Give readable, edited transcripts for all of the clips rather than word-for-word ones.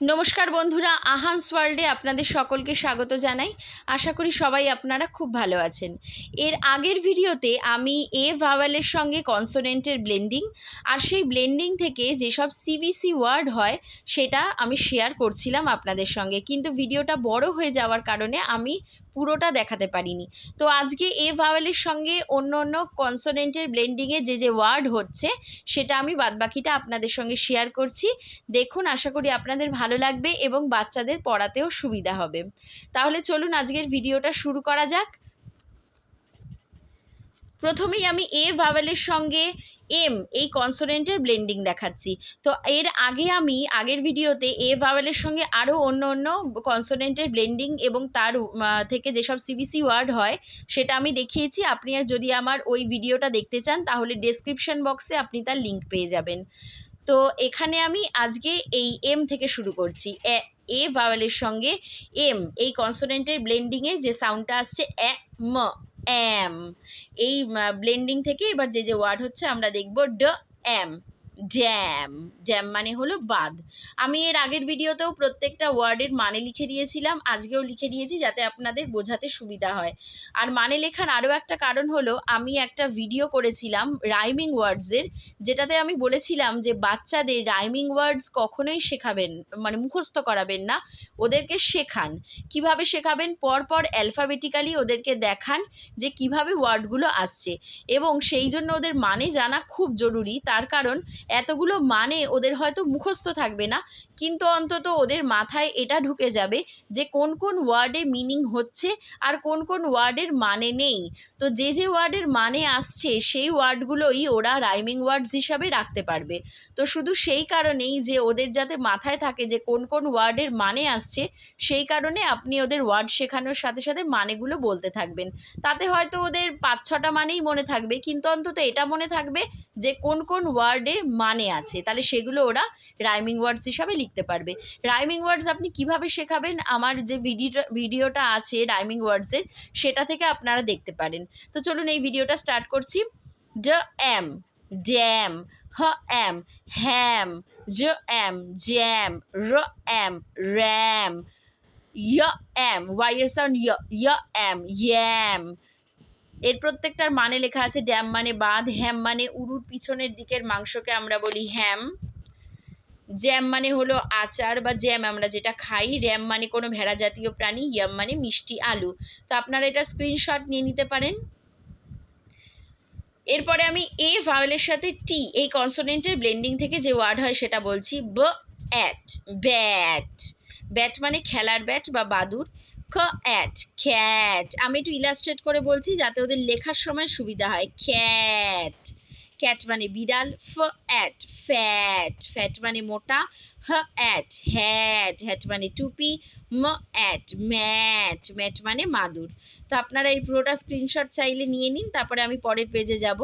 নমস্কার বন্ধুরা, আহান্স ওয়ার্ল্ডে আপনাদের সকলকে স্বাগত জানাই। আশা করি সবাই আপনারা খুব ভালো আছেন। এর আগের ভিডিওতে আমি এ ভাওয়ালের সঙ্গে কনসোনেন্টের ব্লেন্ডিং আর সেই ব্লেন্ডিং থেকে যেসব সিবিসি ওয়ার্ড হয় সেটা আমি শেয়ার করছিলাম আপনাদের সঙ্গে, কিন্তু ভিডিওটা বড় হয়ে যাওয়ার কারণে আমি পুরোটা দেখাতে পারিনি। তো আজকে এ ভাওয়ালের সঙ্গে অন্য অন্য কনসোনেন্টের ব্লেন্ডিংয়ে যে ওয়ার্ড হচ্ছে সেটা আমি বাদবাকিটা আপনাদের সঙ্গে শেয়ার করছি। দেখুন, আশা করি আপনাদের ভালো লাগবে এবং বাচ্চাদের পড়াতেও সুবিধা হবে। তাহলে চলুন আজকের ভিডিওটা শুরু করা যাক। প্রথমেই আমি এ ভাওয়েলের সঙ্গে এম এই কনসোনেন্টের ব্লেন্ডিং দেখাচ্ছি। তো এর আগে আমি আগের ভিডিওতে এ ভাওয়েলের সঙ্গে আরও অন্য অন্য কনসোনেন্টের ব্লেন্ডিং এবং তার থেকে যেসব সিবিসি ওয়ার্ড হয় সেটা আমি দেখিয়েছি। আপনি যদি আমার ওই ভিডিওটা দেখতে চান তাহলে ডেসক্রিপশন বক্সে আপনি তার লিঙ্ক পেয়ে যাবেন। তো এখানে আমি আজকে এই এম থেকে শুরু করছি। এ ভাওয়েলের সঙ্গে এম এই কনসোনেন্টের ব্লেন্ডিংয়ে যে সাউন্ডটা আসছে ম এম, এই ব্লেন্ডিং থেকে এবার যে ওয়ার্ড হচ্ছে আমরা দেখব ড এম, ড্যাম। ড্যাম মানে হলো বাঁধ। আমি এর আগের ভিডিওতেও প্রত্যেকটা ওয়ার্ডের মানে লিখে দিয়েছিলাম, আজকেও লিখে দিয়েছি যাতে আপনাদের বোঝাতে সুবিধা হয়। আর মানে লেখার আরও একটা কারণ হলো, আমি একটা ভিডিও করেছিলাম রাইমিং ওয়ার্ডসের, যেটাতে আমি বলেছিলাম যে বাচ্চাদের রাইমিং ওয়ার্ডস কখনোই শেখাবেন, মানে মুখস্থ করাবেন না, ওদেরকে শেখান। কিভাবে শেখাবেন? পরপর অ্যালফাবেটিক্যালি ওদেরকে দেখান যে কিভাবে ওয়ার্ডগুলো আসছে, এবং সেই জন্য ওদের মানে জানা খুব জরুরি। তার কারণ এতগুলো মানে ওদের হয়তো মুখস্থ থাকবে না, কিন্তু অন্তত ওদের মাথায় এটা ঢুকে যাবে যে কোন কোন ওয়ার্ডে মিনিং হচ্ছে আর কোন কোন ওয়ার্ডের মানে নেই। তো যে ওয়ার্ডের মানে আসছে সেই ওয়ার্ডগুলোই ওরা রাইমিং ওয়ার্ডস হিসাবে রাখতে পারবে। তো শুধু সেই কারণেই যে ওদের যাতে মাথায় থাকে যে কোন কোন ওয়ার্ডের মানে আসছে, সেই কারণে আপনি ওদের ওয়ার্ড শেখানোর সাথে সাথে মানেগুলো বলতে থাকবেন। তাতে হয়তো ওদের 5-6টা মানেই মনে থাকবে, কিন্তু অন্তত এটা মনে থাকবে যে কোন কোন ওয়ার্ডে মানে আছে, তাহলে সেগুলো ওরা রাইমিং ওয়ার্ডস হিসাবে লিখতে পারবে। রাইমিং ওয়ার্ডস আপনি কিভাবে শেখাবেন, আমার যে ভিডিওটা আছে রাইমিং ওয়ার্ডসের, সেটা থেকে আপনারা দেখতে পারেন। তো চলুন এই ভিডিওটা স্টার্ট করছি। ড এম, ড্যাম। হ এম, হ্যাম। জ এম, জ্যাম। র এম, র্যাম। য় এম, ওয়াই এর সাউন্ড য় এম, ইয়াম। এর প্রত্যেকটার মানে লেখা আছে। ড্যাম মানে বাঁধ, হ্যাম মানে উরুর পিছনের দিকের মাংসকে আমরা বলি হ্যাম, জ্যাম মানে হলো আচার বা জ্যাম আমরা যেটা খাই, র্যাম মানে কোনো ভেড়া জাতীয় প্রাণী, ইয়াম মানে মিষ্টি আলু। তো আপনারা এটা স্ক্রিনশট নিয়ে নিতে পারেন। এরপরে আমি এ ভাওয়েলের সাথে টি এই কনসোনেন্টের ব্লেন্ডিং থেকে যে ওয়ার্ড হয় সেটা বলছি। ব অ্যাট, ব্যাট। ব্যাট মানে খেলার ব্যাট বা বাদুর। খ অ্যাট, খ্যাট। আমি একটু ইলাস্ট্রেট করে বলছি যাতে ওদের লেখার সময় সুবিধা হয়। খ্যাট। ক্যাট মানে বিড়াল। ফ অ্যাট, ফ্যাট। ফ্যাট মানে মোটা। হ অ্যাট, হ্যাট। হ্যাট মানে টুপি। ম অ্যাট, ম্যাট। ম্যাট মানে মাদুর। তো আপনারা এই পুরোটা স্ক্রিনশট চাইলে নিয়ে নিন, তারপরে আমি পরের পেজে যাব।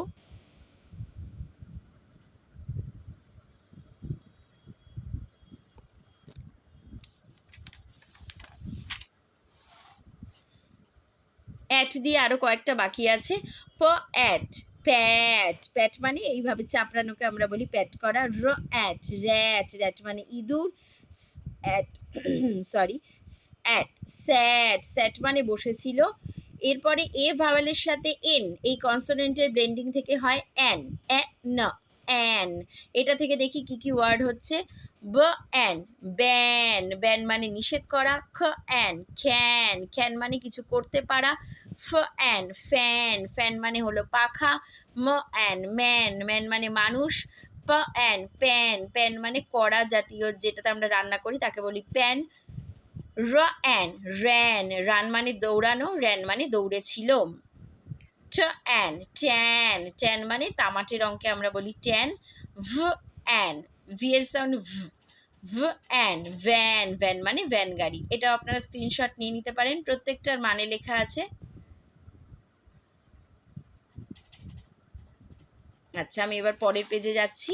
অ্যাট দিয়ে আরো কয়েকটা বাকি আছে। প অ্যাট, প্যাট। প্যাট মানে এইভাবে চাপড়ানোকে আমরা বলি প্যাট করা। র অ্যাট, র্যাট। র্যাট মানে ইঁদুর। অ্যাট সরি, অ্যাট, স্যাট। স্যাট মানে বসেছিল। এরপরে এ ভাওয়েলের সাথে এন এই কনসোনেন্টের ব্লেন্ডিং থেকে হয় অ্যান, ন, অ্যান। এটা থেকে দেখি কি কি ওয়ার্ড হচ্ছে। ব অ্যান, ব্যান। ব্যান মানে নিষেধ করা। খ অ্যান, খ্যান। খ্যান মানে কিছু করতে পারা। ফ অ্যান, ফ্যান। ফ্যান মানে হলো পাখা। ম অ্যান, ম্যান। ম্যান মানে মানুষ। প অ্যান, প্যান। প্যান মানে কড়া জাতীয়, যেটাতে আমরা রান্না করি তাকে বলি প্যান। র অ্যান, র্যান। রান মানে দৌড়ানো, র্যান মানে দৌড়েছিল। ট অ্যান, ট্যান। ট্যান মানে তামাটে রঙকে আমরা বলি ট্যান। ভ্ অ্যান, ভি এর সাউন্ড ভ্। ভ্ অ্যান, ভ্যান। ভ্যান মানে ভ্যান গাড়ি। এটা আপনারা স্ক্রিনশট নিয়ে নিতে পারেন, প্রত্যেকটার মানে লেখা আছে। আচ্ছা, আমি এবার পরের পেজে যাচ্ছি।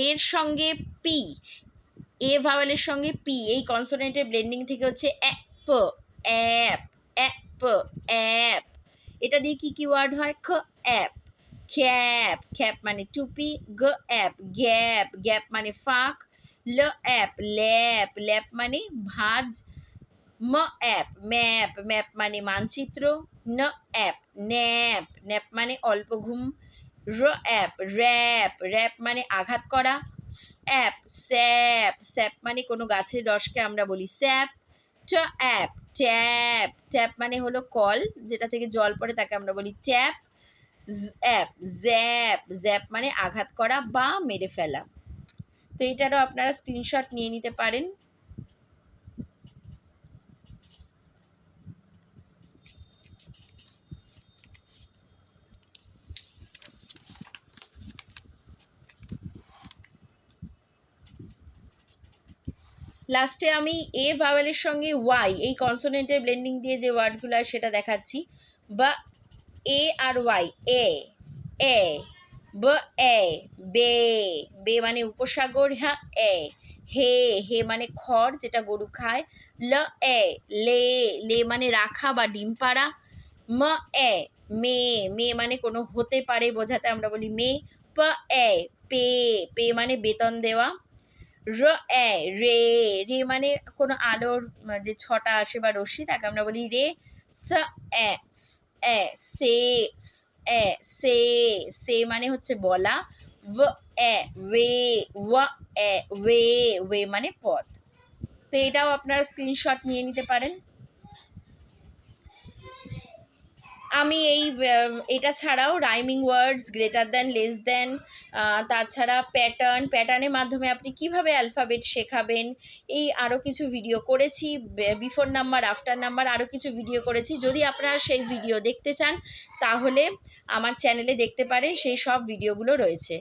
এর সঙ্গে পি, এ ভাওয়েলের সঙ্গে পি এই কনসোনেন্টের ব্লেন্ডিং থেকে হচ্ছে অ্যাপ, অ্যাপ। App, app. এটা দিয়ে কি কি ওয়ার্ড হয়? খ অ্যাপ, খ্যাপ, খ্যাপ মানে টুপি। গ অ্যাপ, গ্যাপ, গ্যাপ মানে ফাঁক। ল অ্যাপ, ল্যাপ, ল্যাপ মানে ভাঁজ। ম অ্যাপ, ম্যাপ, ম্যাপ মানে মানচিত্র। ন অ্যাপ, ন্যাপ, ন্যাপ মানে অল্প ঘুম। র অ্যাপ, র্যাপ, র্যাপ মানে আঘাত করা। অ্যাপ, স্যাপ, স্যাপ মানে কোনো গাছের রসকে আমরা বলি স্যাপ। ট অ্যাপ, ট্যাপ, ট্যাপ মানে হলো কল, যেটা থেকে জল পড়ে তাকে আমরা বলি ট্যাপ। অ্যাপ, জ্যাপ, জ্যাপ মানে আঘাত করা বা মেরে ফেলা। তো এটারও আপনারা স্ক্রিনশট নিয়ে নিতে পারেন। লাস্টে আমি এ ভাওয়েলের সঙ্গে ওয়াই, এই কনসোনেন্টের ব্লেন্ডিং দিয়ে যে ওয়ার্ডগুলো হয় সেটা দেখাচ্ছি। বা এ আর ওয়াই, এ, এ, ব এ, বে, বে মানে উপসাগর। হ্যাঁ এ, হে, হে মানে খড় যেটা গরু খায়। ল এ, লে, লে মানে রাখা বা ডিম পাড়া। ম এ, মে, মে মানে কোনো হতে পারে বোঝাতে আমরা বলি মে। প এ, পে, পে মানে বেতন দেওয়া। র এ, রে, রে মানে কোনো আলোর যে ছটা আসে বা রশ্মি তাকে আমরা বলি রে। স এ, এ, সে, এ, সে, সে মানে হচ্ছে বলা। ভ এ, ওয়ে, ওয়া এ, ওয়ে, ওয়ে মানে পথ। তো এটাও আপনারা স্ক্রিনশট নিয়ে নিতে পারেন। আমি এটা ছাড়াও rhyming words, greater than, less than, তাছাড়া প্যাটার্নের মাধ্যমে আপনি কিভাবে অ্যালফাবেট শেখাবেন, এই আরও কিছু ভিডিও করেছি। বিফোর নাম্বার, আফটার নাম্বার আরও কিছু ভিডিও করেছি। যদি আপনারা সেই ভিডিও দেখতে চান তাহলে আমার চ্যানেলে দেখতে পারেন, সেই সব ভিডিওগুলো রয়েছে।